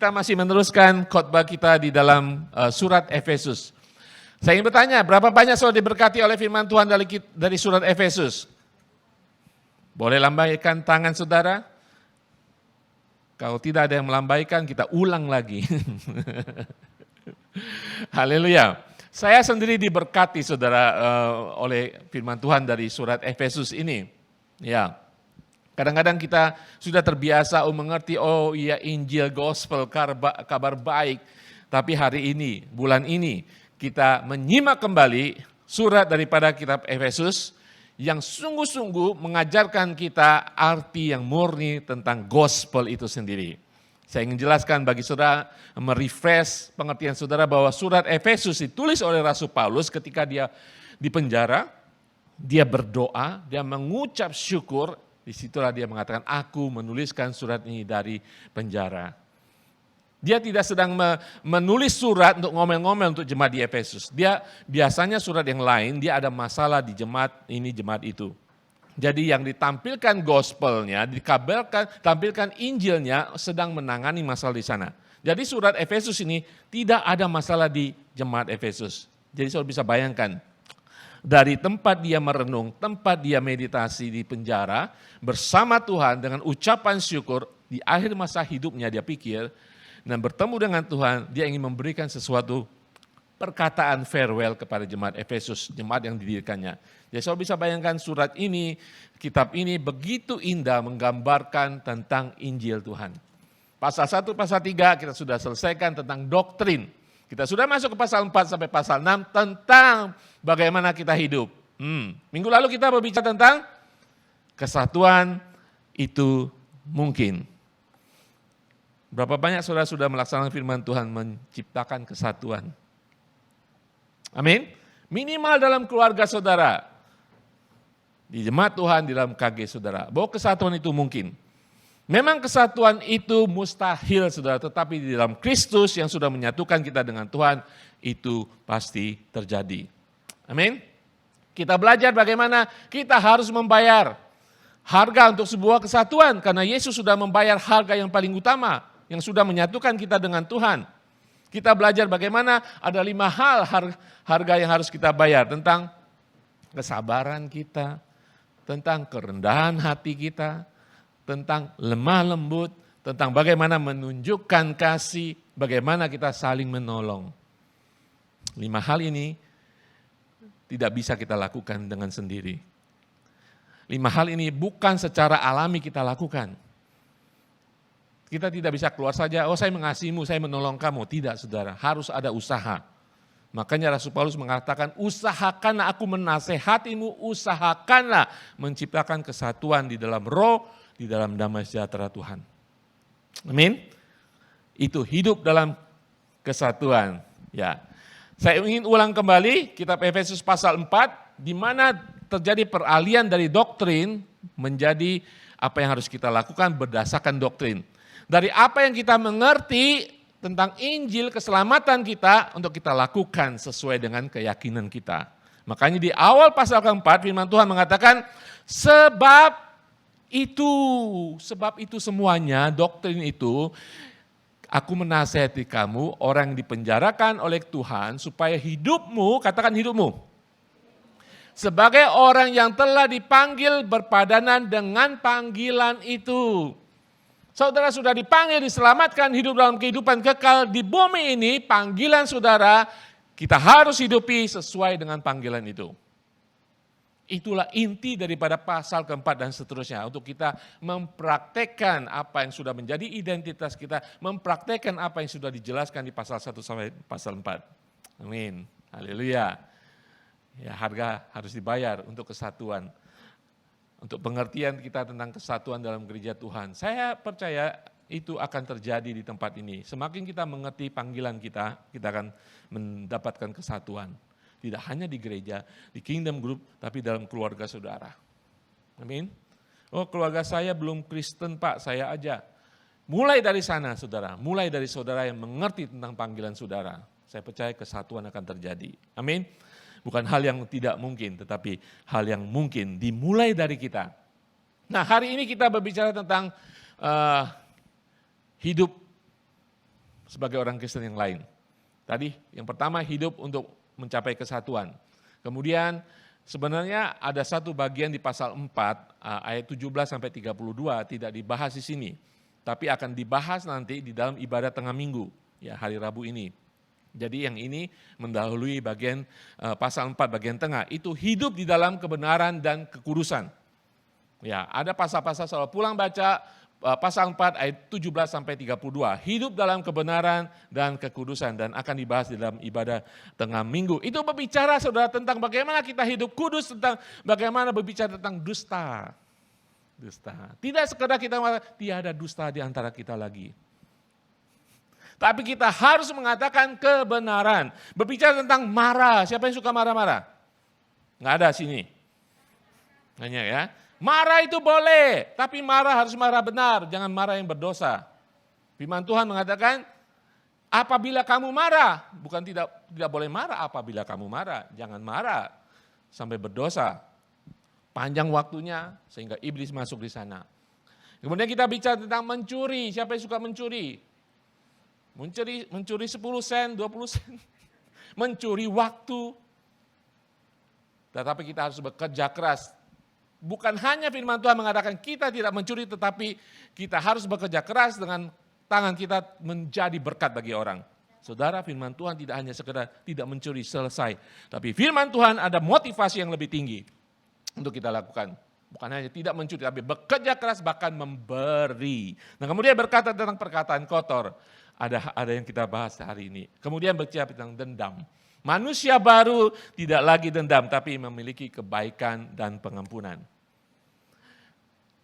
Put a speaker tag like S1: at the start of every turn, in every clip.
S1: Kita masih meneruskan khotbah kita di dalam surat Efesus. Saya ingin bertanya, berapa banyak saudara diberkati oleh firman Tuhan dari surat Efesus? Boleh lambaikan tangan saudara? Kalau tidak ada yang melambaikan, kita ulang lagi. Haleluya. Saya sendiri diberkati saudara oleh firman Tuhan dari surat Efesus ini. Ya. Kadang-kadang kita sudah terbiasa mengerti, oh iya Injil, Gospel, kabar baik. Tapi hari ini, bulan ini, kita menyimak kembali surat daripada kitab Efesus yang sungguh-sungguh mengajarkan kita arti yang murni tentang Gospel itu sendiri. Saya ingin jelaskan bagi saudara, merefresh pengertian saudara bahwa surat Efesus ditulis oleh Rasul Paulus ketika dia di penjara, dia berdoa, dia mengucap syukur. Disitulah dia mengatakan, aku menuliskan surat ini dari penjara. Dia tidak sedang menulis surat untuk ngomel-ngomel untuk jemaat di Efesus. Dia biasanya surat yang lain, dia ada masalah di jemaat ini, jemaat itu. Jadi yang ditampilkan gospelnya, tampilkan Injilnya sedang menangani masalah di sana. Jadi surat Efesus ini tidak ada masalah di jemaat Efesus. Jadi saudara bisa bayangkan, dari tempat dia merenung, tempat dia meditasi di penjara, bersama Tuhan dengan ucapan syukur, di akhir masa hidupnya dia pikir, dan bertemu dengan Tuhan, dia ingin memberikan sesuatu perkataan farewell kepada jemaat Efesus, jemaat yang didirikannya. Jadi saudara bisa bayangkan surat ini, kitab ini begitu indah menggambarkan tentang Injil Tuhan. Pasal 1, pasal 3 kita sudah selesaikan tentang doktrin. Kita sudah masuk ke pasal 4 sampai pasal 6 tentang bagaimana kita hidup. Minggu lalu kita berbicara tentang kesatuan itu mungkin. Berapa banyak saudara sudah melaksanakan firman Tuhan menciptakan kesatuan? Amin. Minimal dalam keluarga saudara. Di jemaat Tuhan, di dalam KG saudara. Bahwa kesatuan itu mungkin. Memang kesatuan itu mustahil saudara, tetapi di dalam Kristus yang sudah menyatukan kita dengan Tuhan, itu pasti terjadi. Amin. Kita belajar bagaimana kita harus membayar harga untuk sebuah kesatuan, karena Yesus sudah membayar harga yang paling utama, yang sudah menyatukan kita dengan Tuhan. Kita belajar bagaimana ada 5 hal harga yang harus kita bayar, tentang kesabaran kita, tentang kerendahan hati kita, tentang lemah lembut, tentang bagaimana menunjukkan kasih, bagaimana kita saling menolong. 5 hal ini tidak bisa kita lakukan dengan sendiri. 5 hal ini bukan secara alami kita lakukan. Kita tidak bisa keluar saja, oh saya mengasihimu, saya menolong kamu. Tidak saudara, harus ada usaha. Makanya Rasul Paulus mengatakan, usahakanlah aku menasehatimu, usahakanlah menciptakan kesatuan di dalam roh, di dalam damai sejahtera Tuhan. Amin. Itu hidup dalam kesatuan. Ya. Saya ingin ulang kembali kitab Efesus pasal 4, di mana terjadi peralihan dari doktrin menjadi apa yang harus kita lakukan berdasarkan doktrin. Dari apa yang kita mengerti tentang Injil keselamatan kita untuk kita lakukan sesuai dengan keyakinan kita. Makanya di awal pasal keempat firman Tuhan mengatakan, sebab itu semuanya, doktrin itu, aku menasihati kamu, orang yang dipenjarakan oleh Tuhan, supaya hidupmu, katakan hidupmu, sebagai orang yang telah dipanggil berpadanan dengan panggilan itu. Saudara sudah dipanggil, diselamatkan, hidup dalam kehidupan kekal di bumi ini, panggilan saudara, kita harus hidupi sesuai dengan panggilan itu. Itulah inti daripada pasal keempat dan seterusnya. Untuk kita mempraktekkan apa yang sudah menjadi identitas kita. Mempraktekkan apa yang sudah dijelaskan di pasal 1 sampai pasal 4. Amin. Haleluya. Ya, harga harus dibayar untuk kesatuan. Untuk pengertian kita tentang kesatuan dalam gereja Tuhan. Saya percaya itu akan terjadi di tempat ini. Semakin kita mengerti panggilan kita akan mendapatkan kesatuan. Tidak hanya di gereja, di Kingdom Group, tapi dalam keluarga saudara. Amin. Oh keluarga saya belum Kristen Pak, saya aja. Mulai dari sana saudara, mulai dari saudara yang mengerti tentang panggilan saudara. Saya percaya kesatuan akan terjadi. Amin. Bukan hal yang tidak mungkin, tetapi hal yang mungkin dimulai dari kita. Nah hari ini kita berbicara tentang hidup sebagai orang Kristen yang lain. Tadi yang pertama hidup untuk mencapai kesatuan. Kemudian sebenarnya ada satu bagian di pasal 4 ayat 17 sampai 32 tidak dibahas di sini, tapi akan dibahas nanti di dalam ibadah tengah minggu, ya hari Rabu ini. Jadi yang ini mendahului bagian pasal 4 bagian tengah, itu hidup di dalam kebenaran dan kekudusan. Ya, ada pasal-pasal soal pulang baca pasal 4 ayat 17 sampai 32, hidup dalam kebenaran dan kekudusan, dan akan dibahas di dalam ibadah tengah minggu. Itu berbicara saudara tentang bagaimana kita hidup kudus, tentang bagaimana berbicara tentang dusta. Dusta. Tidak sekedar kita mengatakan tiada dusta di antara kita lagi. Tapi kita harus mengatakan kebenaran. Berbicara tentang marah. Siapa yang suka marah-marah? Nggak ada sini. Hanya ya. Marah itu boleh, tapi marah harus marah benar. Jangan marah yang berdosa. Firman Tuhan mengatakan, apabila kamu marah, bukan tidak boleh marah apabila kamu marah. Jangan marah sampai berdosa. Panjang waktunya sehingga iblis masuk di sana. Kemudian kita bicara tentang mencuri. Siapa yang suka mencuri? Mencuri 10 sen, 20 sen. Mencuri waktu. Tetapi kita harus bekerja keras. Bukan hanya firman Tuhan mengatakan kita tidak mencuri, tetapi kita harus bekerja keras dengan tangan kita menjadi berkat bagi orang. Saudara, firman Tuhan tidak hanya sekedar tidak mencuri selesai. Tapi firman Tuhan ada motivasi yang lebih tinggi untuk kita lakukan. Bukan hanya tidak mencuri, tapi bekerja keras bahkan memberi. Nah kemudian berkata tentang perkataan kotor. Ada yang kita bahas hari ini. Kemudian berbicara tentang dendam. Manusia baru tidak lagi dendam, tapi memiliki kebaikan dan pengampunan.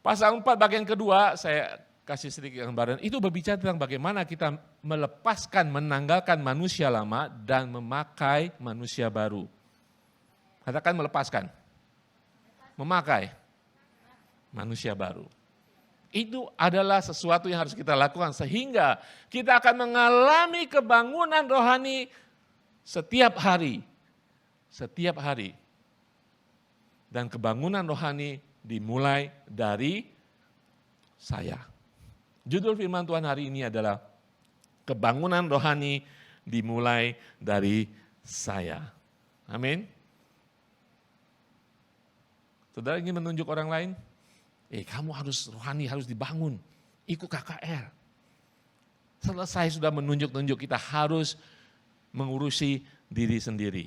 S1: Pasal 4 bagian kedua, saya kasih sedikit gambaran. Itu berbicara tentang bagaimana kita melepaskan, menanggalkan manusia lama dan memakai manusia baru. Katakan melepaskan. Memakai manusia baru. Itu adalah sesuatu yang harus kita lakukan sehingga kita akan mengalami kebangunan rohani setiap hari. Setiap hari. Dan kebangunan rohani dimulai dari saya. Judul firman Tuhan hari ini adalah kebangunan rohani dimulai dari saya. Amin. Saudara ingin menunjuk orang lain? Kamu harus rohani, harus dibangun. Ikut KKR. Selesai sudah menunjuk-nunjuk, kita harus mengurusi diri sendiri.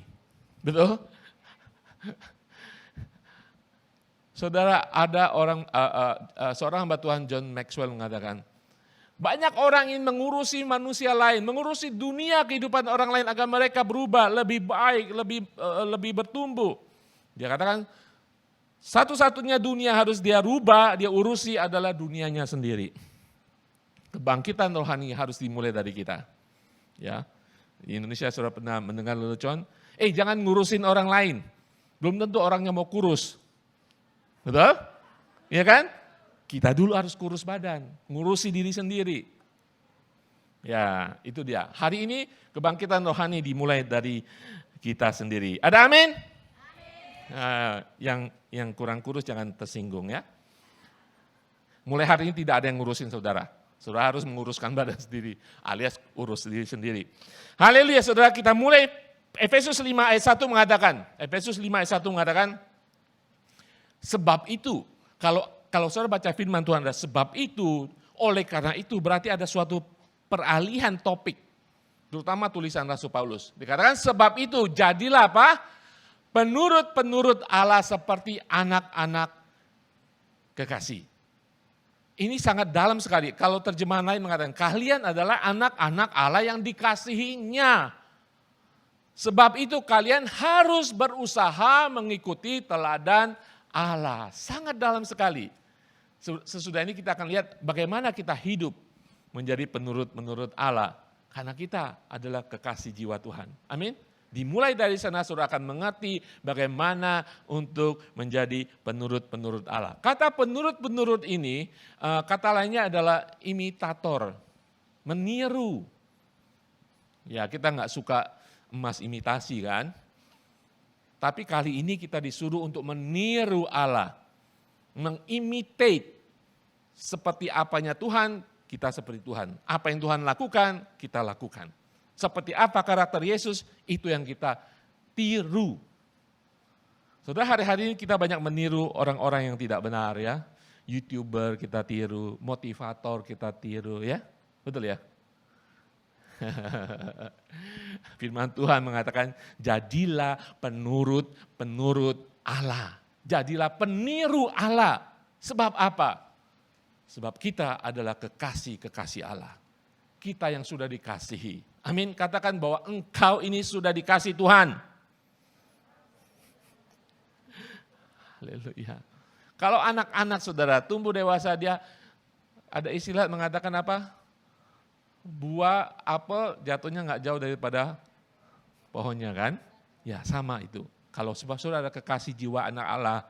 S1: Betul? Saudara, ada seorang hamba Tuhan John Maxwell mengatakan, banyak orang ingin mengurusi manusia lain, mengurusi dunia kehidupan orang lain agar mereka berubah, lebih baik, lebih bertumbuh. Dia katakan, satu-satunya dunia harus dia rubah, dia urusi adalah dunianya sendiri. Kebangkitan rohani harus dimulai dari kita. Ya, di Indonesia sudah pernah mendengar lelucon, jangan ngurusin orang lain. Belum tentu orangnya mau kurus. Betul? Iya kan? Kita dulu harus kurus badan, ngurusi diri sendiri. Ya, itu dia. Hari ini kebangkitan rohani dimulai dari kita sendiri. Ada amin? Yang kurang kurus jangan tersinggung ya. Mulai hari ini tidak ada yang ngurusin saudara. Saudara harus menguruskan badan sendiri, alias urus diri sendiri. Haleluya saudara, kita mulai. Efesus 5 ayat 1 mengatakan, sebab itu, kalau saudara baca firman Tuhan ada sebab itu, oleh karena itu berarti ada suatu peralihan topik. Terutama tulisan Rasul Paulus. Dikatakan sebab itu jadilah apa? Penurut-penurut Allah seperti anak-anak kekasih. Ini sangat dalam sekali. Kalau terjemahan lain mengatakan, kalian adalah anak-anak Allah yang dikasihinya. Sebab itu kalian harus berusaha mengikuti teladan Allah. Sangat dalam sekali. Sesudah ini kita akan lihat bagaimana kita hidup menjadi penurut-penurut Allah. Karena kita adalah kekasih jiwa Tuhan. Amin. Dimulai dari sana saudara akan mengerti bagaimana untuk menjadi penurut-penurut Allah. Kata penurut-penurut ini, kata lainnya adalah imitator, meniru. Ya kita nggak suka emas imitasi kan. Tapi kali ini kita disuruh untuk meniru Allah. Mengimitate seperti apanya Tuhan, kita seperti Tuhan. Apa yang Tuhan lakukan, kita lakukan. Seperti apa karakter Yesus, itu yang kita tiru. Saudara, hari-hari ini kita banyak meniru orang-orang yang tidak benar ya. YouTuber kita tiru, motivator kita tiru ya. Betul ya? Firman Tuhan mengatakan, jadilah penurut Allah. Jadilah peniru Allah. Sebab apa? Sebab kita adalah kekasih-kekasih Allah. Kita yang sudah dikasihi. Amin, katakan bahwa engkau ini sudah dikasih Tuhan. Haleluya. Kalau anak-anak saudara tumbuh dewasa, dia ada istilah mengatakan apa? Buah apel jatuhnya nggak jauh daripada pohonnya kan? Ya sama itu. Kalau sebab saudara ada kekasih jiwa anak Allah,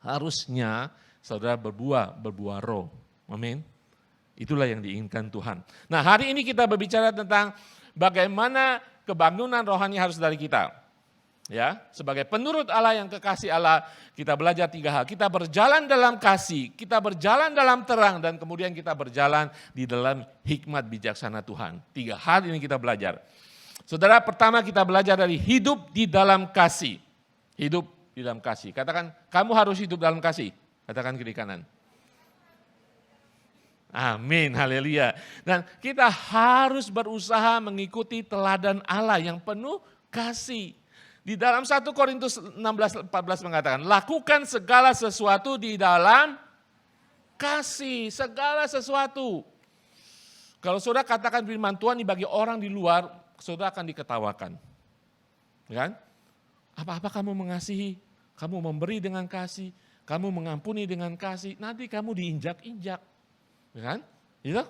S1: harusnya saudara berbuah roh. Amin. Itulah yang diinginkan Tuhan. Nah, hari ini kita berbicara tentang bagaimana kebangunan rohani harus dari kita. Ya, sebagai penurut Allah yang kekasih Allah, kita belajar 3 hal. Kita berjalan dalam kasih, kita berjalan dalam terang, dan kemudian kita berjalan di dalam hikmat bijaksana Tuhan. 3 hal ini kita belajar. Saudara, pertama kita belajar dari hidup di dalam kasih. Hidup di dalam kasih. Katakan, kamu harus hidup dalam kasih. Katakan kiri kanan. Amin, haleluya. Dan kita harus berusaha mengikuti teladan Allah yang penuh kasih. Di dalam 1 Korintus 16-14 mengatakan, lakukan segala sesuatu di dalam kasih, segala sesuatu. Kalau saudara katakan firman Tuhan bagi orang di luar, saudara akan diketawakan. Kan? Apa-apa kamu mengasihi, kamu memberi dengan kasih, kamu mengampuni dengan kasih, nanti kamu diinjak-injak. Kan? Gitu?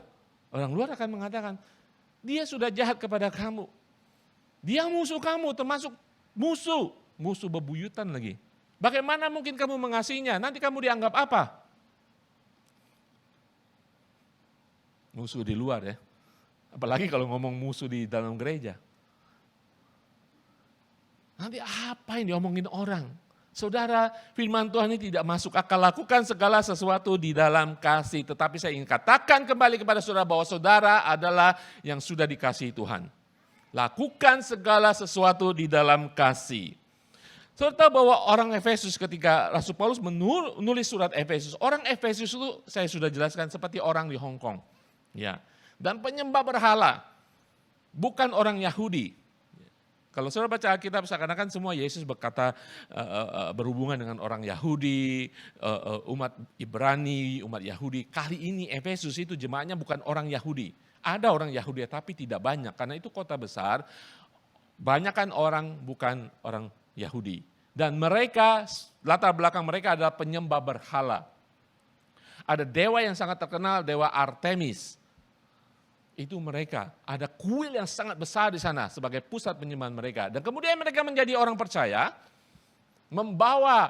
S1: Orang luar akan mengatakan, dia sudah jahat kepada kamu. Dia musuh kamu, termasuk musuh bebuyutan lagi. Bagaimana mungkin kamu mengasihinya? Nanti kamu dianggap apa? Musuh di luar ya. Apalagi kalau ngomong musuh di dalam gereja. Nanti apa yang diomongin orang? Saudara, firman Tuhan ini tidak masuk akal. Lakukan segala sesuatu di dalam kasih. Tetapi saya ingin katakan kembali kepada saudara bahwa saudara adalah yang sudah dikasihi Tuhan. Lakukan segala sesuatu di dalam kasih. Saudara tahu bahwa orang Efesus ketika Rasul Paulus menulis surat Efesus, orang Efesus itu saya sudah jelaskan seperti orang di Hong Kong. Ya. Dan penyembah berhala, bukan orang Yahudi. Kalau saudara baca Alkitab seakan-akan semua Yesus berkata berhubungan dengan orang Yahudi, umat Ibrani, umat Yahudi. Kali ini Efesus itu jemaatnya bukan orang Yahudi. Ada orang Yahudi tapi tidak banyak, karena itu kota besar, banyakkan orang bukan orang Yahudi. Dan mereka, latar belakang mereka adalah penyembah berhala. Ada dewa yang sangat terkenal, dewa Artemis. Itu mereka, ada kuil yang sangat besar di sana sebagai pusat penyembahan mereka. Dan kemudian mereka menjadi orang percaya, membawa,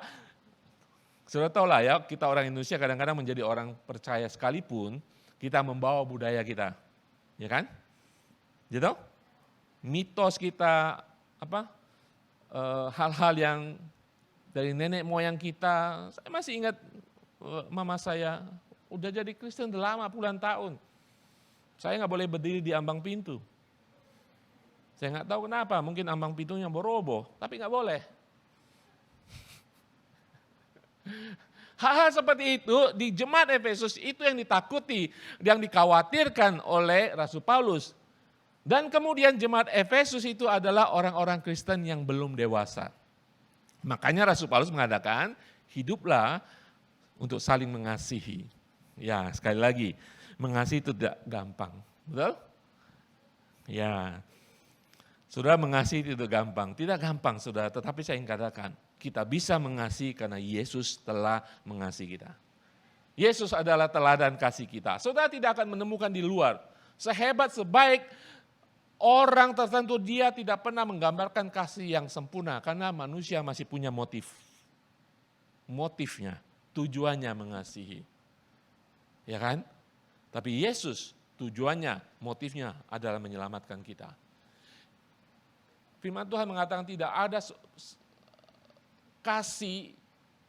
S1: sudah tahu lah ya, kita orang Indonesia kadang-kadang menjadi orang percaya sekalipun, kita membawa budaya kita. Ya kan? Gitu? Mitos kita, hal-hal yang dari nenek moyang kita. Saya masih ingat mama saya udah jadi Kristen udah lama puluhan tahun. Saya nggak boleh berdiri di ambang pintu. Saya nggak tahu kenapa, mungkin ambang pintunya boroboh, tapi nggak boleh. Hal-hal seperti itu di jemaat Efesus itu yang ditakuti, yang dikhawatirkan oleh Rasul Paulus. Dan kemudian jemaat Efesus itu adalah orang-orang Kristen yang belum dewasa. Makanya Rasul Paulus mengatakan, hiduplah untuk saling mengasihi. Ya, sekali lagi, mengasihi itu tidak gampang. Betul? Ya, saudara mengasihi itu gampang. Tidak gampang saudara, tetapi saya ingin katakan, kita bisa mengasihi karena Yesus telah mengasihi kita. Yesus adalah teladan kasih kita. Saudara tidak akan menemukan di luar. Sehebat, sebaik orang tertentu, dia tidak pernah menggambarkan kasih yang sempurna. Karena manusia masih punya motifnya, tujuannya mengasihi. Ya kan? Tapi Yesus tujuannya, motifnya adalah menyelamatkan kita. Firman Tuhan mengatakan tidak ada kasih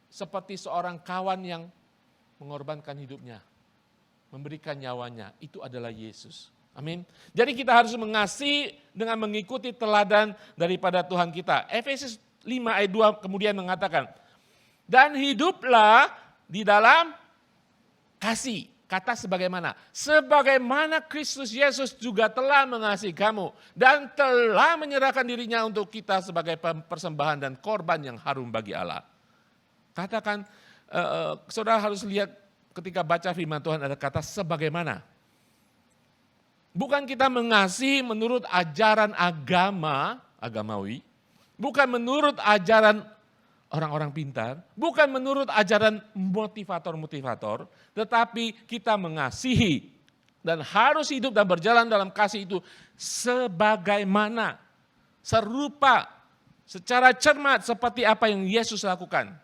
S1: seperti seorang kawan yang mengorbankan hidupnya. memberikan nyawanya, itu adalah Yesus. Amin. Jadi kita harus mengasihi dengan mengikuti teladan daripada Tuhan kita. Efesus 5 ayat 2 kemudian mengatakan, dan hiduplah di dalam kasih. Kata sebagaimana? Sebagaimana Kristus Yesus juga telah mengasihi kamu dan telah menyerahkan dirinya untuk kita sebagai persembahan dan korban yang harum bagi Allah. Katakan, saudara harus lihat ketika baca firman Tuhan ada kata sebagaimana. Bukan kita mengasihi menurut ajaran agamawi, bukan menurut ajaran orang-orang pintar, bukan menurut ajaran motivator-motivator, tetapi kita mengasihi dan harus hidup dan berjalan dalam kasih itu sebagaimana, serupa, secara cermat seperti apa yang Yesus lakukan.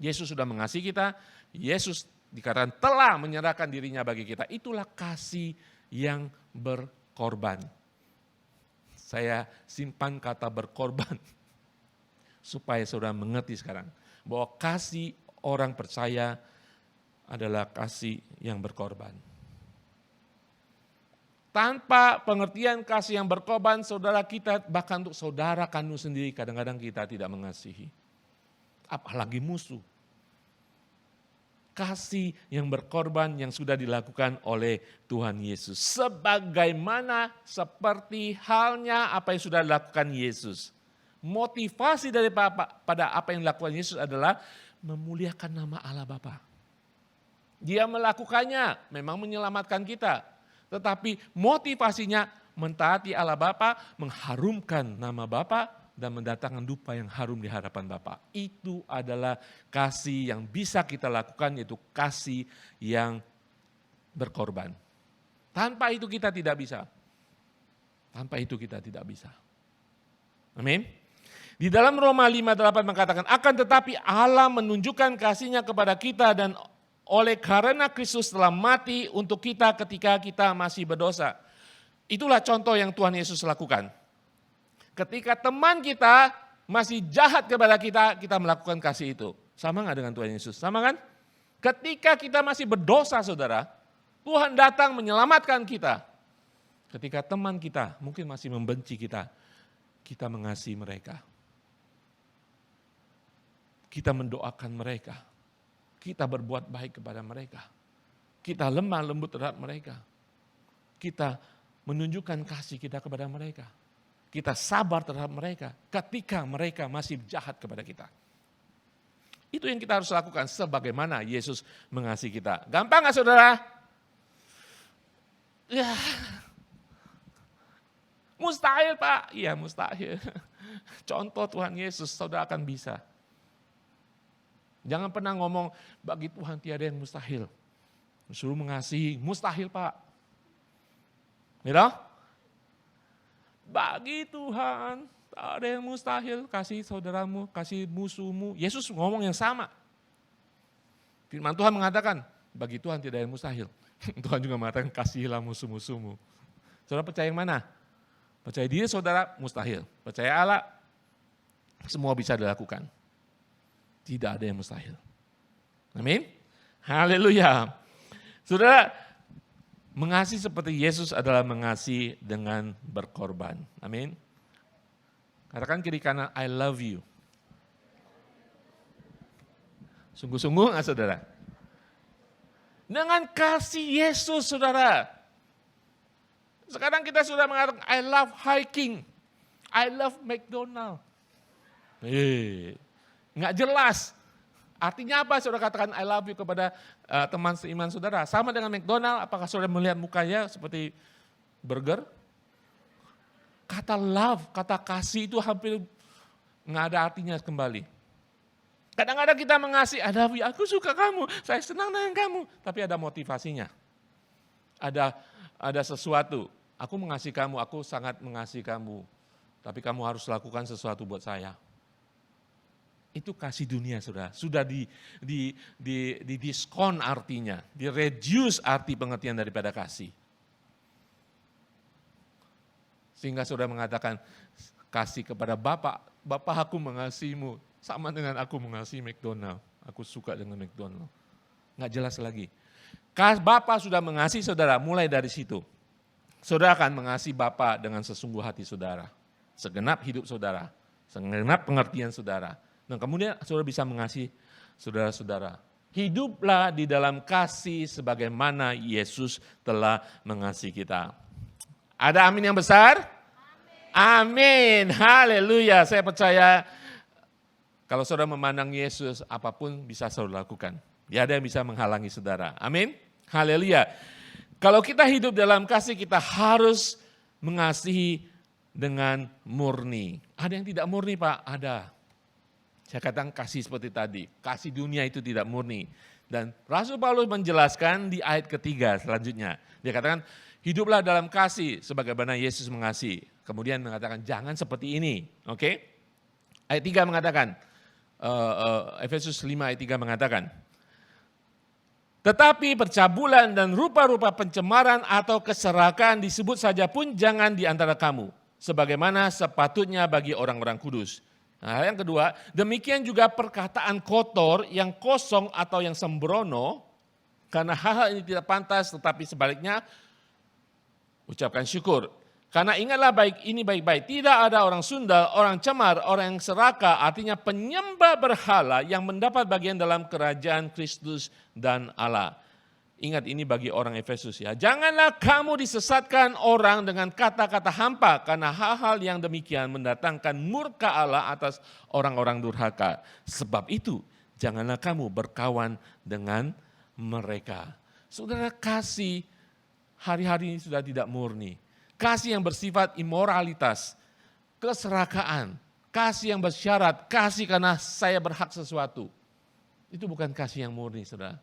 S1: Yesus sudah mengasihi kita, Yesus dikatakan telah menyerahkan dirinya bagi kita. Itulah kasih yang berkorban. Saya simpan kata berkorban supaya saudara mengerti sekarang bahwa kasih orang percaya adalah kasih yang berkorban. Tanpa pengertian kasih yang berkorban, saudara kita, bahkan untuk saudara kandung sendiri kadang-kadang kita tidak mengasihi. Apalagi musuh. Kasih yang berkorban yang sudah dilakukan oleh Tuhan Yesus. Sebagaimana seperti halnya apa yang sudah dilakukan Yesus. Motivasi daripada apa yang dilakukan Yesus adalah memuliakan nama Allah Bapa. Dia melakukannya, memang menyelamatkan kita. Tetapi motivasinya mentaati Allah Bapa, mengharumkan nama Bapa, dan mendatangkan dupa yang harum di hadapan Bapa. Itu adalah kasih yang bisa kita lakukan, yaitu kasih yang berkorban. Tanpa itu kita tidak bisa. Tanpa itu kita tidak bisa. Amin. Di dalam Roma 5:8 mengatakan, akan tetapi Allah menunjukkan kasih-Nya kepada kita dan oleh karena Kristus telah mati untuk kita ketika kita masih berdosa. Itulah contoh yang Tuhan Yesus lakukan. Ketika teman kita masih jahat kepada kita, kita melakukan kasih itu. Sama nggak dengan Tuhan Yesus? Sama kan? Ketika kita masih berdosa saudara, Tuhan datang menyelamatkan kita. Ketika teman kita mungkin masih membenci kita mengasihi mereka. Kita mendoakan mereka. Kita berbuat baik kepada mereka. Kita lemah lembut terhadap mereka. Kita menunjukkan kasih kita kepada mereka. Kita sabar terhadap mereka ketika mereka masih jahat kepada kita. Itu yang kita harus lakukan sebagaimana Yesus mengasihi kita. Gampang gak saudara? Ya, mustahil Pak. Iya mustahil. Contoh Tuhan Yesus saudara akan bisa. Jangan pernah ngomong bagi Tuhan tiada yang mustahil. Suruh mengasihi, mustahil Pak. Gitu? Bagi Tuhan tak ada yang mustahil. Kasih saudaramu, kasih musuhmu. Yesus ngomong yang sama. Firman Tuhan mengatakan, bagi Tuhan tidak ada yang mustahil. Tuhan juga mengatakan, kasihilah musuh-musuhmu. Saudara percaya yang mana? Percaya diri saudara, mustahil. Percaya Allah, semua bisa dilakukan. Tidak ada yang mustahil. Amin. Haleluya. Saudara, mengasihi seperti Yesus adalah mengasihi dengan berkorban. Amin. Katakan kiri kanan, I love you. Sungguh-sungguh nggak saudara? Dengan kasih Yesus saudara. Sekarang kita sudah mengatakan, I love hiking. I love McDonald. Nggak jelas. Artinya apa saudara katakan I love you kepada teman seiman saudara? Sama dengan McDonald, apakah saudara melihat mukanya seperti burger? Kata love, kata kasih itu hampir nggak ada artinya kembali. Kadang-kadang kita mengasihi, I love you, aku suka kamu, saya senang dengan kamu. Tapi ada motivasinya. Ada sesuatu, aku mengasihi kamu, aku sangat mengasihi kamu. Tapi kamu harus lakukan sesuatu buat saya. Itu kasih dunia saudara, sudah di diskon artinya, di reduce arti pengertian daripada kasih. Sehingga saudara mengatakan kasih kepada Bapa aku mengasihimu, sama dengan aku mengasihi McDonald, aku suka dengan McDonald. Nggak jelas lagi. Bapa sudah mengasihi saudara, mulai dari situ. Saudara akan mengasihi Bapa dengan sesungguh hati saudara. Segenap hidup saudara, segenap pengertian saudara. Dan kemudian saudara bisa mengasihi saudara-saudara. Hiduplah di dalam kasih sebagaimana Yesus telah mengasihi kita. Ada amin yang besar? Amin. Haleluya. Saya percaya kalau saudara memandang Yesus, apapun bisa saudara lakukan. Tidak ada yang bisa menghalangi saudara. Amin. Haleluya. Kalau kita hidup dalam kasih, kita harus mengasihi dengan murni. Ada yang tidak murni, Pak? Ada. Saya katakan kasih seperti tadi. Kasih dunia itu tidak murni. Dan Rasul Paulus menjelaskan di ayat ketiga selanjutnya. Dia katakan, hiduplah dalam kasih sebagaimana Yesus mengasihi. Kemudian mengatakan, jangan seperti ini. Oke? Ayat 3 mengatakan, Efesus 5 ayat 3 mengatakan, tetapi percabulan dan rupa-rupa pencemaran atau keserakaan disebut saja pun jangan di antara kamu. Sebagaimana sepatutnya bagi orang-orang kudus. Nah, yang kedua, demikian juga perkataan kotor yang kosong atau yang sembrono, karena hal-hal ini tidak pantas, tetapi sebaliknya ucapkan syukur. Karena ingatlah baik ini baik-baik, tidak ada orang sundal, orang cemar, orang yang serakah, artinya penyembah berhala yang mendapat bagian dalam kerajaan Kristus dan Allah. Ingat ini bagi orang Efesus ya. Janganlah kamu disesatkan orang dengan kata-kata hampa, karena hal-hal yang demikian mendatangkan murka Allah atas orang-orang durhaka. Sebab itu janganlah kamu berkawan dengan mereka. Saudara, kasih hari-hari ini sudah tidak murni. Kasih yang bersifat imoralitas, keserakaan, kasih yang bersyarat, kasih karena saya berhak sesuatu. Itu bukan kasih yang murni, saudara.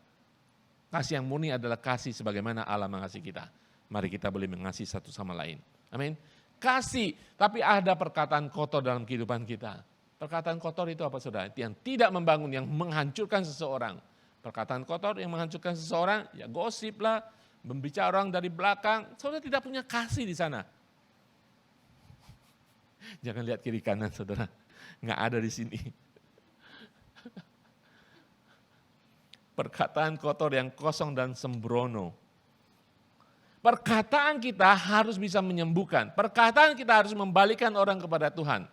S1: Kasih yang murni adalah kasih sebagaimana Allah mengasihi kita. Mari kita boleh mengasihi satu sama lain. Amin. Kasih, tapi ada perkataan kotor dalam kehidupan kita. Perkataan kotor itu apa, saudara? Yang tidak membangun, yang menghancurkan seseorang. Perkataan kotor yang menghancurkan seseorang, ya gosip lah, membicara orang dari belakang, saudara tidak punya kasih di sana. Jangan lihat kiri kanan, saudara. Nggak ada di sini. Perkataan kotor yang kosong dan sembrono. Perkataan kita harus bisa menyembuhkan. Perkataan kita harus membalikan orang kepada Tuhan.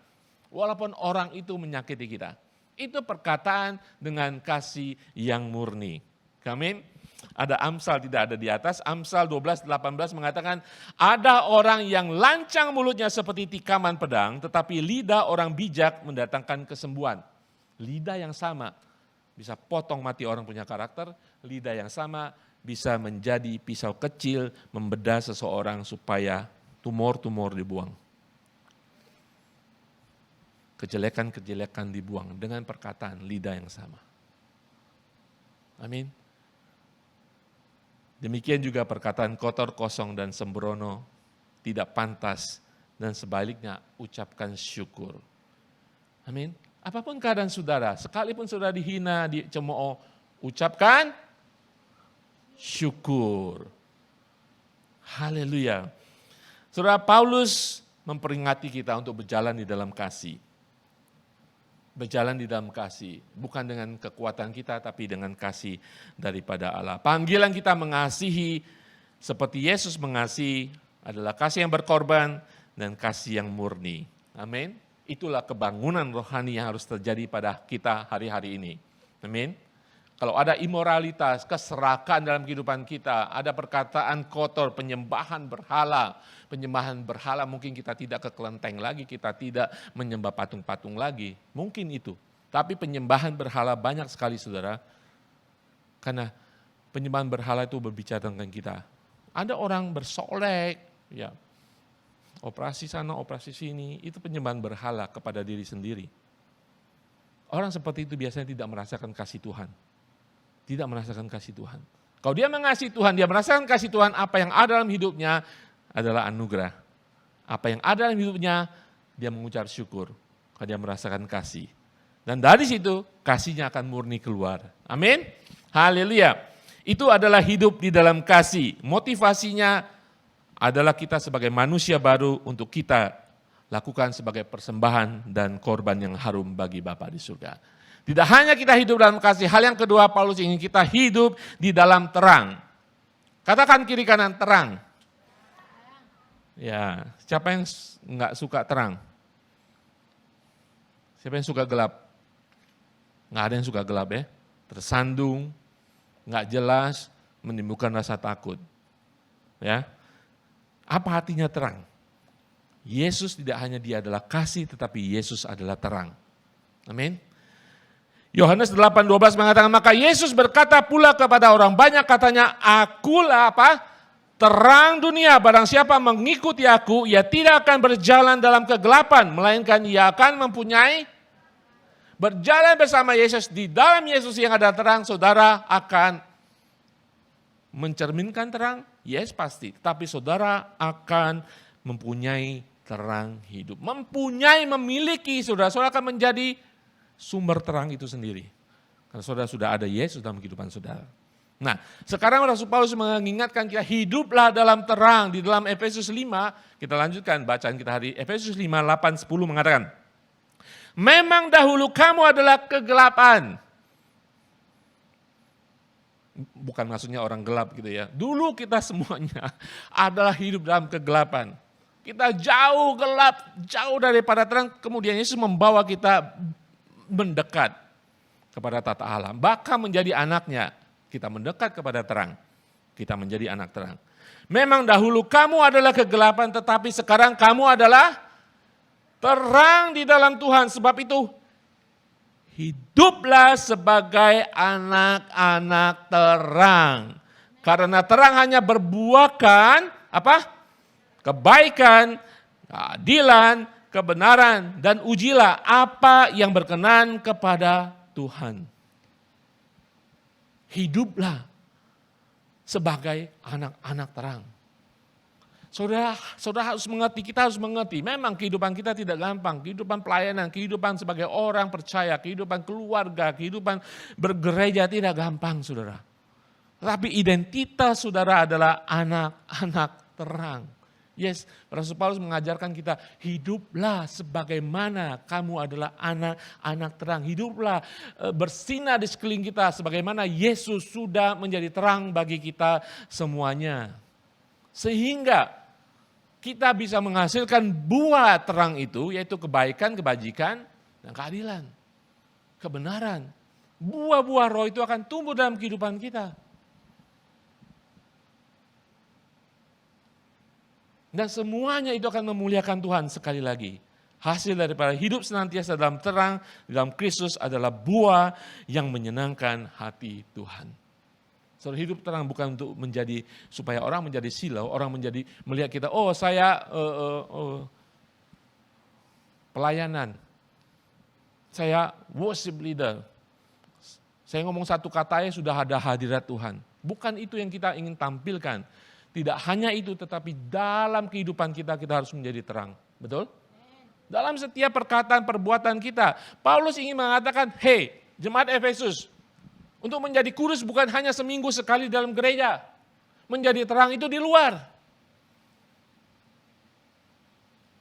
S1: Walaupun orang itu menyakiti kita. Itu perkataan dengan kasih yang murni. Amin. Ada Amsal tidak ada di atas. Amsal 12:18 mengatakan, ada orang yang lancang mulutnya seperti tikaman pedang, tetapi lidah orang bijak mendatangkan kesembuhan. Lidah yang sama bisa potong mati orang punya karakter, lidah yang sama bisa menjadi pisau kecil membedah seseorang supaya tumor-tumor dibuang. Kejelekan-kejelekan dibuang dengan perkataan lidah yang sama. Amin. Demikian juga perkataan kotor, kosong, dan sembrono, tidak pantas, dan sebaliknya ucapkan syukur. Amin. Apapun keadaan saudara, sekalipun saudara dihina, dicemooh, ucapkan syukur. Haleluya. Saudara, Paulus memperingati kita untuk berjalan di dalam kasih. Berjalan di dalam kasih, bukan dengan kekuatan kita, tapi dengan kasih daripada Allah. Panggilan kita mengasihi seperti Yesus mengasihi adalah kasih yang berkorban dan kasih yang murni. Amin. Itulah kebangunan rohani yang harus terjadi pada kita hari-hari ini. Amin. Kalau ada imoralitas, keserakan dalam kehidupan kita, ada perkataan kotor, penyembahan berhala mungkin kita tidak ke kelenteng lagi, kita tidak menyembah patung-patung lagi, mungkin itu. Tapi penyembahan berhala banyak sekali, saudara, karena penyembahan berhala itu berbicara tentang kita. Ada orang bersolek, ya, operasi sana, operasi sini, itu penyembahan berhala kepada diri sendiri. Orang seperti itu biasanya tidak merasakan kasih Tuhan. Tidak merasakan kasih Tuhan. Kalau dia mengasihi Tuhan, dia merasakan kasih Tuhan, apa yang ada dalam hidupnya adalah anugerah. Apa yang ada dalam hidupnya, dia mengucap syukur. Kalau dia merasakan kasih. Dan dari situ, kasihnya akan murni keluar. Amin. Haleluya. Itu adalah hidup di dalam kasih. Motivasinya adalah kita sebagai manusia baru untuk kita lakukan sebagai persembahan dan korban yang harum bagi Bapa di surga. Tidak hanya kita hidup dalam kasih, hal yang kedua Paulus ingin kita hidup di dalam terang. Katakan kiri kanan, terang. Ya, siapa yang nggak suka terang? Siapa yang suka gelap? Nggak ada yang suka gelap ya. Tersandung, nggak jelas, menimbulkan rasa takut. Ya, apa artinya terang? Yesus tidak hanya dia adalah kasih, tetapi Yesus adalah terang. Amin. Yohanes 8:12 mengatakan, maka Yesus berkata pula kepada orang banyak, katanya, akulah apa? Terang dunia, barang siapa mengikuti aku, ia tidak akan berjalan dalam kegelapan, melainkan ia akan mempunyai, berjalan bersama Yesus, di dalam Yesus yang ada terang, saudara akan mencerminkan terang, yes pasti, tetapi saudara akan mempunyai terang hidup. Mempunyai, memiliki, saudara akan menjadi sumber terang itu sendiri. Karena saudara sudah ada Yesus dalam kehidupan saudara. Nah, sekarang Rasul Paulus mengingatkan kita hiduplah dalam terang. Di dalam Efesus 5, kita lanjutkan bacaan kita hari Efesus 5, 8, 10 mengatakan, memang dahulu kamu adalah kegelapan. Bukan maksudnya orang gelap gitu ya. Dulu kita semuanya adalah hidup dalam kegelapan. Kita jauh gelap, jauh daripada terang. Kemudian Yesus membawa kita mendekat kepada tata Allah. Bahkan menjadi anaknya. Kita mendekat kepada terang. Kita menjadi anak terang. Memang dahulu kamu adalah kegelapan, tetapi sekarang kamu adalah terang di dalam Tuhan. Sebab itu hiduplah sebagai anak-anak terang. Karena terang hanya berbuahkan apa? Kebaikan, keadilan, kebenaran, dan ujilah apa yang berkenan kepada Tuhan. Hiduplah sebagai anak-anak terang. Saudara harus mengerti, kita harus mengerti, memang kehidupan kita tidak gampang, kehidupan pelayanan, kehidupan sebagai orang percaya, kehidupan keluarga, kehidupan bergereja tidak gampang saudara. Tetapi identitas saudara adalah anak-anak terang. Yes, Rasul Paulus mengajarkan kita, hiduplah sebagaimana kamu adalah anak-anak terang. Hiduplah bersinar di sekeliling kita sebagaimana Yesus sudah menjadi terang bagi kita semuanya. Sehingga kita bisa menghasilkan buah terang itu, yaitu kebaikan, kebajikan, dan keadilan. Kebenaran. Buah-buah roh itu akan tumbuh dalam kehidupan kita. Dan semuanya itu akan memuliakan Tuhan sekali lagi. Hasil daripada hidup senantiasa dalam terang, dalam Kristus adalah buah yang menyenangkan hati Tuhan. Saudara, hidup terang bukan untuk menjadi, supaya orang menjadi silau, orang menjadi melihat kita, oh saya pelayanan, saya worship leader, saya ngomong satu katanya sudah ada hadirat Tuhan. Bukan itu yang kita ingin tampilkan. Tidak hanya itu, tetapi dalam kehidupan kita harus menjadi terang. Betul? Dalam setiap perkataan, perbuatan kita. Paulus ingin mengatakan, hey, jemaat Efesus, untuk menjadi kudus bukan hanya seminggu sekali dalam gereja. Menjadi terang itu di luar.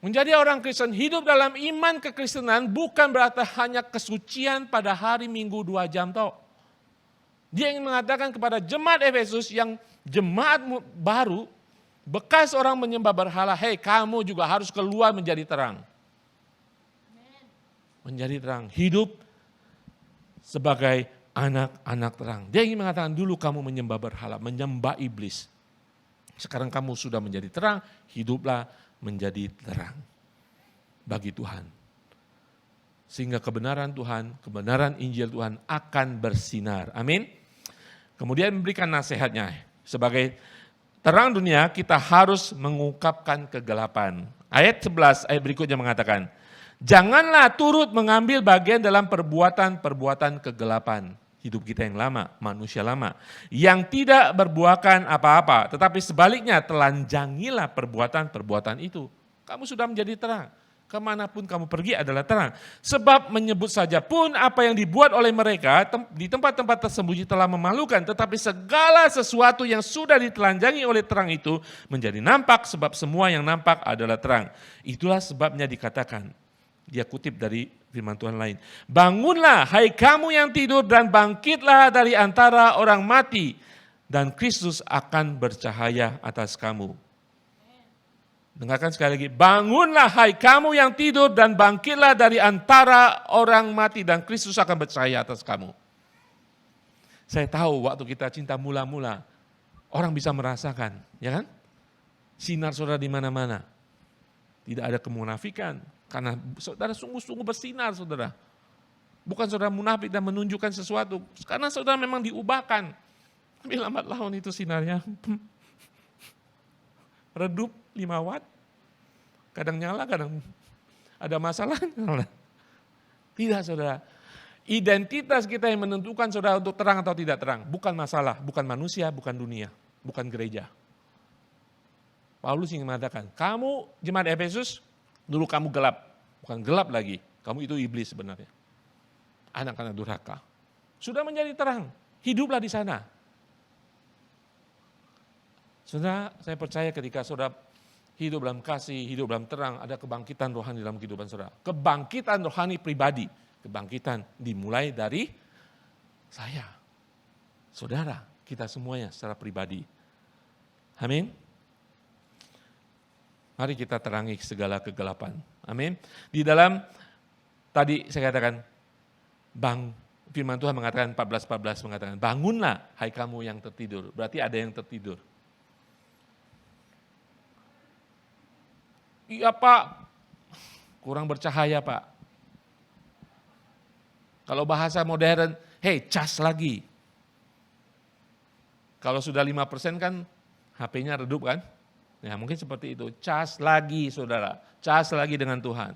S1: Menjadi orang Kristen, hidup dalam iman kekristenan bukan berarti hanya kesucian pada hari Minggu 2 jam toh. Dia ingin mengatakan kepada jemaat Efesus yang jemaat baru, bekas orang menyembah berhala, hei kamu juga harus keluar menjadi terang. Menjadi terang, hidup sebagai anak-anak terang. Dia ingin mengatakan dulu kamu menyembah berhala, menyembah iblis. Sekarang kamu sudah menjadi terang, hiduplah menjadi terang bagi Tuhan. Sehingga kebenaran Tuhan, kebenaran Injil Tuhan akan bersinar. Amin. Kemudian memberikan nasihatnya. Sebagai terang dunia kita harus mengungkapkan kegelapan. Ayat 11, ayat berikutnya mengatakan, janganlah turut mengambil bagian dalam perbuatan-perbuatan kegelapan. Hidup kita yang lama, manusia lama. Yang tidak berbuahkan apa-apa, tetapi sebaliknya telanjangilah perbuatan-perbuatan itu. Kamu sudah menjadi terang. Kemanapun kamu pergi adalah terang. Sebab menyebut saja pun apa yang dibuat oleh mereka di tempat-tempat tersembunyi telah memalukan. Tetapi segala sesuatu yang sudah ditelanjangi oleh terang itu menjadi nampak sebab semua yang nampak adalah terang. Itulah sebabnya dikatakan, dia kutip dari firman Tuhan lain. Bangunlah hai kamu yang tidur dan bangkitlah dari antara orang mati dan Kristus akan bercahaya atas kamu. Dengarkan sekali lagi, bangunlah hai kamu yang tidur dan bangkitlah dari antara orang mati dan Kristus akan bercahaya atas kamu. Saya tahu waktu kita cinta mula-mula, orang bisa merasakan, ya kan? Sinar saudara di mana-mana. Tidak ada kemunafikan, karena saudara sungguh-sungguh bersinar saudara. Bukan saudara munafik dan menunjukkan sesuatu, karena saudara memang diubahkan. Tapi lambat laun itu sinarnya redup 5 watt, kadang nyala, kadang ada masalah. Tidak saudara, identitas kita yang menentukan saudara untuk terang atau tidak terang. Bukan masalah, bukan manusia, bukan dunia, bukan gereja. Paulus ingin mengatakan, kamu jemaat Efesus, dulu kamu gelap, bukan gelap lagi, kamu itu iblis sebenarnya. Anak-anak durhaka. Sudah menjadi terang, hiduplah di sana. Saudara, saya percaya ketika saudara hidup dalam kasih, hidup dalam terang, ada kebangkitan rohani dalam kehidupan saudara. Kebangkitan rohani pribadi, kebangkitan dimulai dari saya, saudara, kita semuanya secara pribadi. Amin. Mari kita terangi segala kegelapan. Amin. Di dalam, tadi saya katakan, firman Tuhan mengatakan 14:14 mengatakan, bangunlah hai kamu yang tertidur. Berarti ada yang tertidur. Iya Pak, kurang bercahaya Pak. Kalau bahasa modern, hey cas lagi. Kalau sudah 5% kan HP-nya redup kan? Ya mungkin seperti itu, cas lagi saudara, cas lagi dengan Tuhan.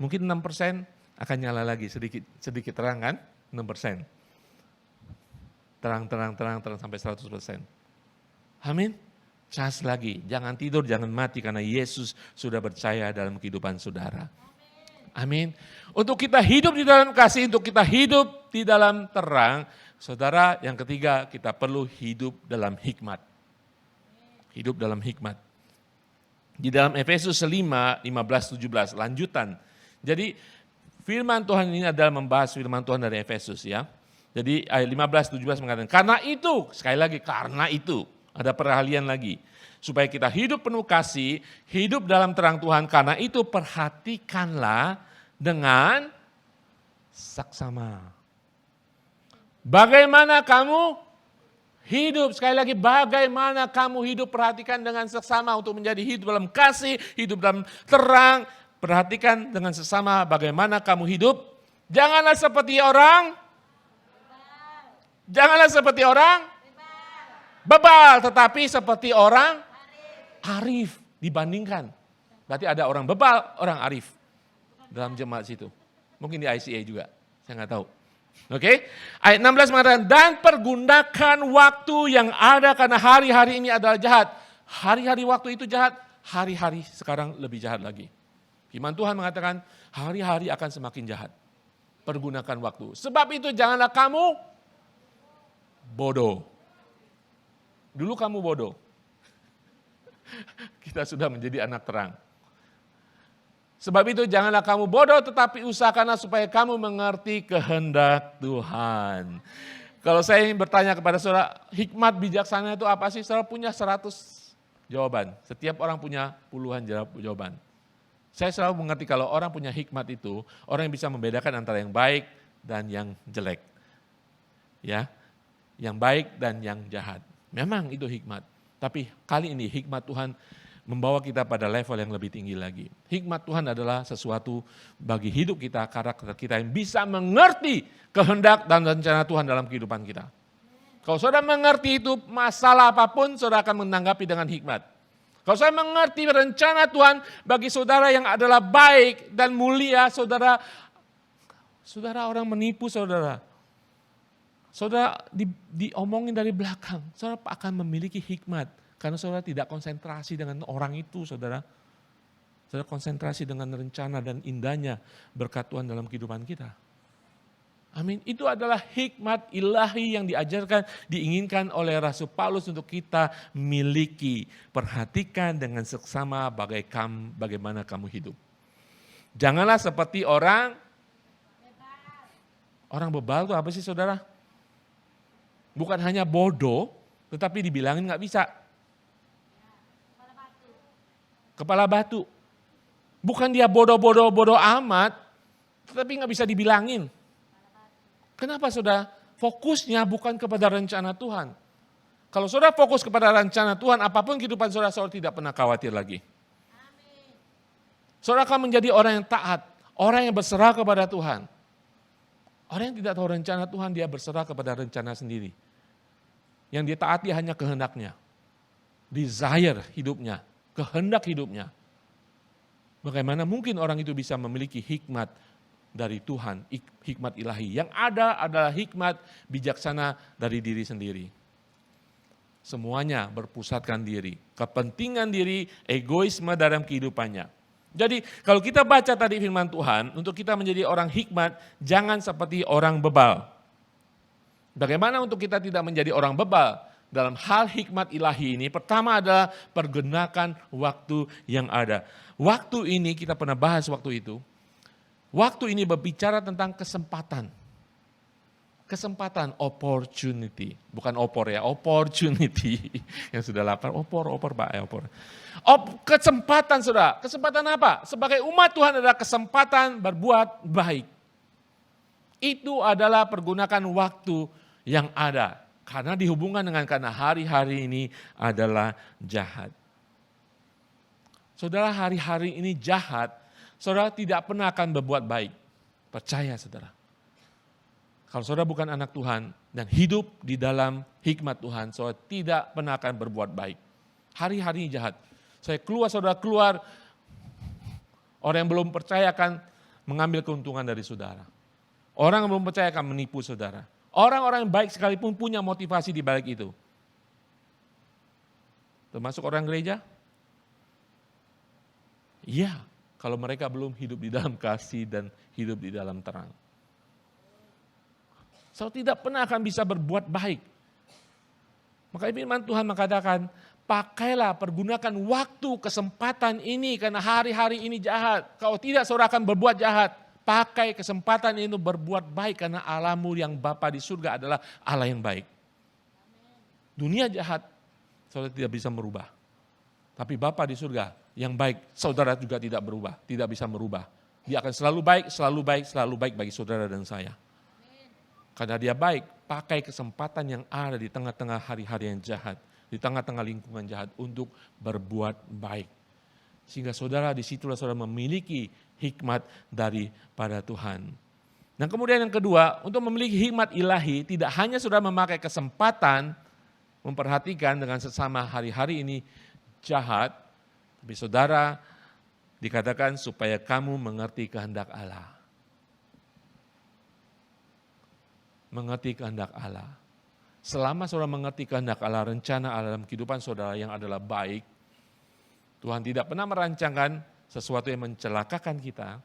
S1: Mungkin 6% akan nyala lagi, sedikit terang kan? 6%. Terang sampai 100%. Amin. Cas lagi, jangan tidur, jangan mati karena Yesus sudah percaya dalam kehidupan saudara. Amin. Untuk kita hidup di dalam kasih, untuk kita hidup di dalam terang, saudara, yang ketiga kita perlu hidup dalam hikmat. Hidup dalam hikmat. Di dalam Efesus 5, 15-17, lanjutan. Jadi firman Tuhan ini adalah membahas firman Tuhan dari Efesus ya. Jadi ayat 15-17 mengatakan, karena itu, sekali lagi karena itu. Ada peralihan lagi. Supaya kita hidup penuh kasih, hidup dalam terang Tuhan. Karena itu perhatikanlah dengan saksama. Bagaimana kamu hidup? Sekali lagi, bagaimana kamu hidup? Perhatikan dengan saksama untuk menjadi hidup dalam kasih, hidup dalam terang. Perhatikan dengan sesama bagaimana kamu hidup. Janganlah seperti orang. Janganlah seperti orang bebal, tetapi seperti orang arif dibandingkan. Berarti ada orang bebal, orang arif dalam jemaat situ. Mungkin di ICA juga, saya nggak tahu. Oke, ayat 16 mengatakan, dan pergunakan waktu yang ada karena hari-hari ini adalah jahat. Hari-hari waktu itu jahat, hari-hari sekarang lebih jahat lagi. Firman Tuhan mengatakan, hari-hari akan semakin jahat. Pergunakan waktu. Sebab itu janganlah kamu bodoh. Dulu kamu bodoh. Kita sudah menjadi anak terang. Sebab itu janganlah kamu bodoh, tetapi usahakanlah supaya kamu mengerti kehendak Tuhan. Kalau saya ingin bertanya kepada saudara, hikmat bijaksana itu apa sih? Saudara punya 100 jawaban. Setiap orang punya puluhan jawaban. Saya selalu mengerti kalau orang punya hikmat itu, orang yang bisa membedakan antara yang baik dan yang jelek. Ya, yang baik dan yang jahat. Memang itu hikmat, tapi kali ini hikmat Tuhan membawa kita pada level yang lebih tinggi lagi. Hikmat Tuhan adalah sesuatu bagi hidup kita, karakter kita yang bisa mengerti kehendak dan rencana Tuhan dalam kehidupan kita. Kalau saudara mengerti itu, masalah apapun saudara akan menanggapi dengan hikmat. Kalau saudara mengerti rencana Tuhan bagi saudara yang adalah baik dan mulia, saudara orang menipu saudara. Saudara diomongin dari belakang, saudara akan memiliki hikmat. Karena saudara tidak konsentrasi dengan orang itu, saudara. Saudara konsentrasi dengan rencana dan indahnya berkat Tuhan dalam kehidupan kita. Amin. Itu adalah hikmat ilahi yang diajarkan, diinginkan oleh Rasul Paulus untuk kita miliki. Perhatikan dengan seksama bagaimana kamu hidup. Janganlah seperti orang bebal itu apa sih saudara? Bukan hanya bodoh, tetapi dibilangin nggak bisa. Kepala batu. Bukan dia bodoh amat, tetapi nggak bisa dibilangin. Kenapa saudara? Fokusnya bukan kepada rencana Tuhan. Kalau saudara fokus kepada rencana Tuhan, apapun kehidupan saudara tidak pernah khawatir lagi. Saudara akan menjadi orang yang taat, orang yang berserah kepada Tuhan. Orang yang tidak tahu rencana Tuhan, dia berserah kepada rencana sendiri. Yang dia taati hanya kehendaknya. Desire hidupnya, kehendak hidupnya. Bagaimana mungkin orang itu bisa memiliki hikmat dari Tuhan, hikmat ilahi. Yang ada adalah hikmat bijaksana dari diri sendiri. Semuanya berpusatkan diri, kepentingan diri, egoisme dalam kehidupannya. Jadi kalau kita baca tadi firman Tuhan, untuk kita menjadi orang hikmat, jangan seperti orang bebal. Bagaimana untuk kita tidak menjadi orang bebal? Dalam hal hikmat ilahi ini, pertama adalah pergunakan waktu yang ada. Waktu ini kita pernah bahas waktu itu. Waktu ini berbicara tentang kesempatan. Kesempatan, opportunity. Bukan opor ya, opportunity. Yang sudah lapar, opor Pak, opor. Kesempatan saudara, kesempatan apa? Sebagai umat Tuhan adalah kesempatan berbuat baik. Itu adalah pergunakan waktu yang ada. Karena dihubungkan dengan karena hari-hari ini adalah jahat. Saudara, hari-hari ini jahat, saudara tidak pernah akan berbuat baik. Percaya saudara. Kalau saudara bukan anak Tuhan dan hidup di dalam hikmat Tuhan, saudara tidak pernah akan berbuat baik. Hari-hari ini jahat. Saudara keluar, orang yang belum percaya akan mengambil keuntungan dari saudara. Orang yang belum percaya akan menipu saudara. Orang-orang yang baik sekalipun punya motivasi di balik itu. Termasuk orang gereja? Iya, kalau mereka belum hidup di dalam kasih dan hidup di dalam terang. Tidak pernah akan bisa berbuat baik. Makanya firman Tuhan mengatakan, pakailah, pergunakan waktu, kesempatan ini karena hari-hari ini jahat. Kalau tidak saudara akan berbuat jahat. Pakai kesempatan itu berbuat baik karena Allahmu yang Bapa di surga adalah Allah yang baik. Dunia jahat, saudara tidak bisa merubah. Tapi Bapa di surga yang baik, saudara juga tidak berubah, tidak bisa merubah. Dia akan selalu baik, selalu baik, selalu baik bagi saudara dan saya. Karena dia baik, pakai kesempatan yang ada di tengah-tengah hari-hari yang jahat, di tengah-tengah lingkungan jahat untuk berbuat baik. Sehingga saudara disitulah saudara memiliki hikmat daripada Tuhan. Dan kemudian yang kedua, untuk memiliki hikmat ilahi tidak hanya saudara memakai kesempatan memperhatikan dengan sesama hari-hari ini jahat, tapi saudara dikatakan supaya kamu mengerti kehendak Allah. Mengerti kehendak Allah. Selama saudara mengerti kehendak Allah, rencana Allah dalam kehidupan saudara yang adalah baik, Tuhan tidak pernah merancangkan sesuatu yang mencelakakan kita.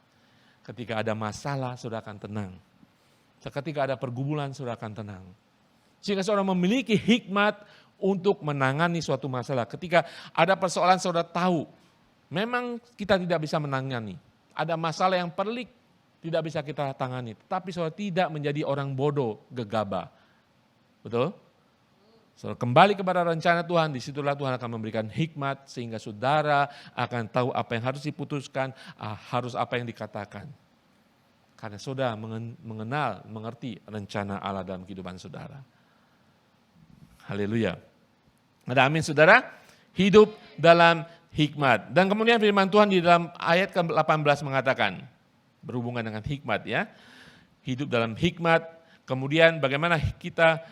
S1: Ketika ada masalah, saudara akan tenang. Ketika ada pergumulan, saudara akan tenang. Sehingga saudara memiliki hikmat untuk menangani suatu masalah. Ketika ada persoalan, saudara tahu, memang kita tidak bisa menangani. Ada masalah yang pelik, tidak bisa kita tangani. Tapi saudara tidak menjadi orang bodoh, gegabah. Betul? So, kembali kepada rencana Tuhan, disitulah Tuhan akan memberikan hikmat sehingga saudara akan tahu apa yang harus diputuskan, harus apa yang dikatakan. Karena saudara mengenal, mengerti rencana Allah dalam kehidupan saudara. Haleluya. Ada amin saudara? Hidup dalam hikmat. Dan kemudian firman Tuhan di dalam ayat ke-18 mengatakan, berhubungan dengan hikmat ya. Hidup dalam hikmat, kemudian bagaimana kita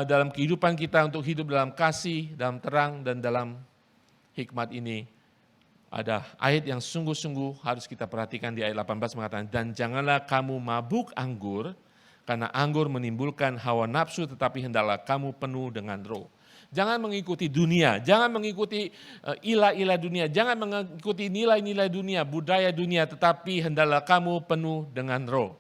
S1: dalam kehidupan kita untuk hidup dalam kasih, dalam terang, dan dalam hikmat ini. Ada ayat yang sungguh-sungguh harus kita perhatikan di ayat 18 mengatakan, dan janganlah kamu mabuk anggur, karena anggur menimbulkan hawa nafsu, tetapi hendaklah kamu penuh dengan roh. Jangan mengikuti dunia, jangan mengikuti ilah-ilah dunia, jangan mengikuti nilai-nilai dunia, budaya dunia, tetapi hendaklah kamu penuh dengan roh.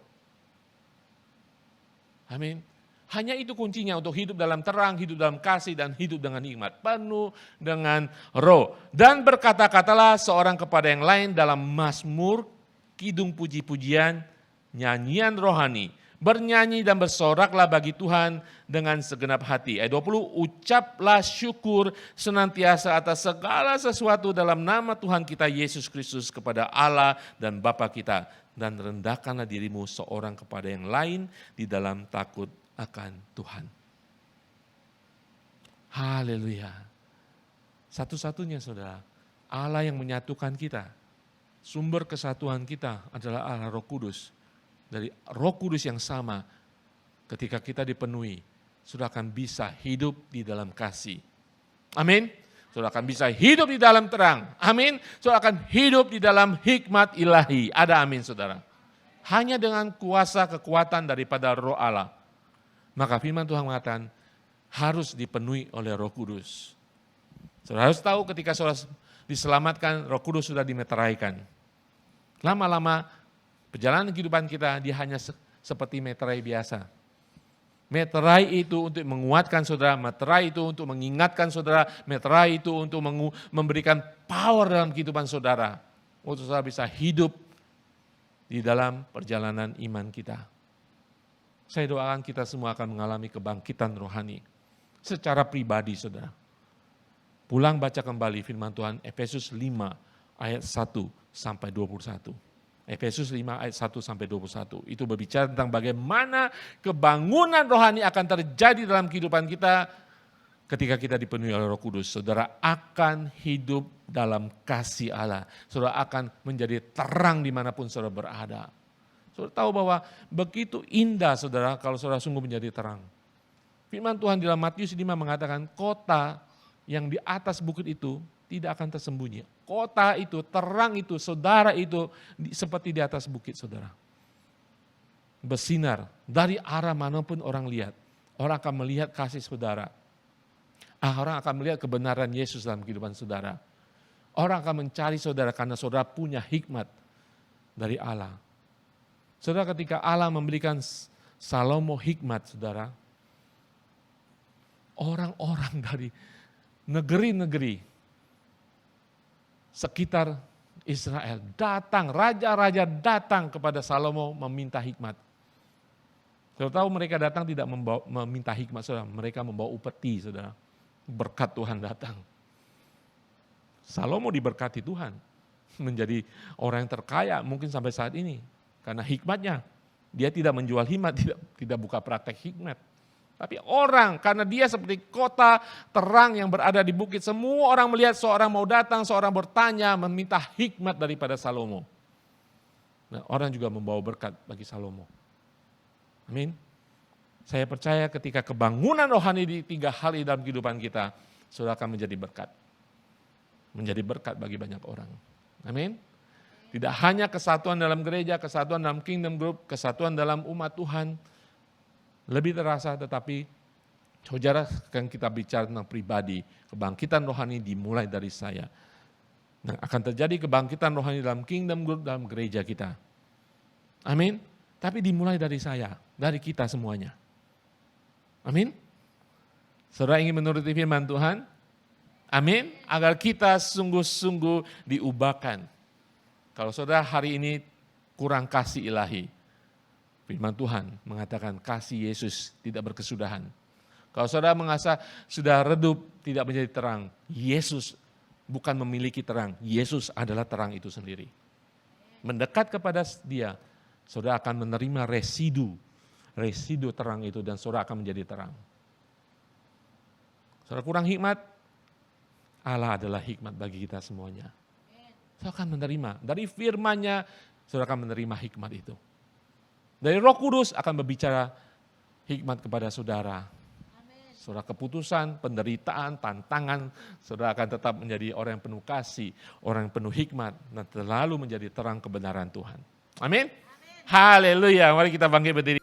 S1: Amin. Hanya itu kuncinya untuk hidup dalam terang, hidup dalam kasih, dan hidup dengan hikmat. Penuh dengan roh. Dan berkata-katalah seorang kepada yang lain dalam Mazmur kidung puji-pujian, nyanyian rohani. Bernyanyi dan bersoraklah bagi Tuhan dengan segenap hati. Ayat 20, ucaplah syukur senantiasa atas segala sesuatu dalam nama Tuhan kita Yesus Kristus kepada Allah dan Bapa kita. Dan rendahkanlah dirimu seorang kepada yang lain di dalam takut akan Tuhan. Haleluya. Satu-satunya saudara, Allah yang menyatukan kita. Sumber kesatuan kita adalah Allah Roh Kudus. Dari Roh Kudus yang sama, ketika kita dipenuhi, sudah akan bisa hidup di dalam kasih. Amin. Sudah akan bisa hidup di dalam terang. Amin. Sudah akan hidup di dalam hikmat ilahi. Ada amin saudara. Hanya dengan kuasa kekuatan daripada Roh Allah. Maka firman Tuhan mengatakan harus dipenuhi oleh Roh Kudus. Saudara harus tahu ketika saudara diselamatkan, Roh Kudus sudah dimeteraikan. Lama-lama perjalanan kehidupan kita dia hanya seperti meterai biasa. Meterai itu untuk menguatkan saudara, meterai itu untuk mengingatkan saudara, meterai itu untuk memberikan power dalam kehidupan saudara. Untuk saudara bisa hidup di dalam perjalanan iman kita. Saya doakan kita semua akan mengalami kebangkitan rohani. Secara pribadi saudara. Pulang baca kembali firman Tuhan Efesus 5 ayat 1 sampai 21. Efesus 5 ayat 1 sampai 21. Itu berbicara tentang bagaimana kebangunan rohani akan terjadi dalam kehidupan kita ketika kita dipenuhi oleh Roh Kudus. Saudara akan hidup dalam kasih Allah. Saudara akan menjadi terang dimanapun saudara berada. Saudara tahu bahwa begitu indah saudara kalau saudara sungguh menjadi terang. Firman Tuhan dalam Matius 5 mengatakan kota yang di atas bukit itu tidak akan tersembunyi. Kota itu, terang itu, saudara itu seperti di atas bukit saudara. Bersinar dari arah manapun orang lihat. Orang akan melihat kasih saudara. Orang akan melihat kebenaran Yesus dalam kehidupan saudara. Orang akan mencari saudara karena saudara punya hikmat dari Allah. Saudara ketika Allah memberikan Salomo hikmat saudara. Orang-orang dari negeri-negeri sekitar Israel datang, raja-raja datang kepada Salomo meminta hikmat. Saudara tahu mereka datang tidak meminta hikmat saudara, mereka membawa upeti saudara. Berkat Tuhan datang. Salomo diberkati Tuhan, menjadi orang yang terkaya mungkin sampai saat ini. Karena hikmatnya, dia tidak menjual hikmat, tidak buka praktek hikmat. Tapi orang, karena dia seperti kota terang yang berada di bukit, semua orang melihat seorang mau datang, seorang bertanya, meminta hikmat daripada Salomo. Nah, orang juga membawa berkat bagi Salomo. Amin. Saya percaya ketika kebangunan rohani di 3 hal dalam kehidupan kita, saudara akan menjadi berkat. Menjadi berkat bagi banyak orang. Amin. Tidak hanya kesatuan dalam gereja, kesatuan dalam kingdom group, kesatuan dalam umat Tuhan, lebih terasa, tetapi saudara kan kita bicara tentang pribadi, kebangkitan rohani dimulai dari saya. Nah, akan terjadi kebangkitan rohani dalam kingdom group, dalam gereja kita. Amin. Tapi dimulai dari saya, dari kita semuanya. Amin. Saudara ingin menuruti firman Tuhan? Amin. Agar kita sungguh-sungguh diubahkan. Kalau saudara hari ini kurang kasih ilahi, firman Tuhan mengatakan kasih Yesus tidak berkesudahan. Kalau saudara merasa sudah redup, tidak menjadi terang, Yesus bukan memiliki terang, Yesus adalah terang itu sendiri. Mendekat kepada dia, saudara akan menerima residu terang itu dan saudara akan menjadi terang. Saudara kurang hikmat, Allah adalah hikmat bagi kita semuanya. Saudara akan menerima, dari firman-Nya saudara akan menerima hikmat itu. Dari Roh Kudus akan berbicara hikmat kepada saudara. Saudara keputusan, penderitaan, tantangan, saudara akan tetap menjadi orang yang penuh kasih, orang yang penuh hikmat, dan selalu menjadi terang kebenaran Tuhan. Amin. Haleluya. Mari kita bangkit berdiri.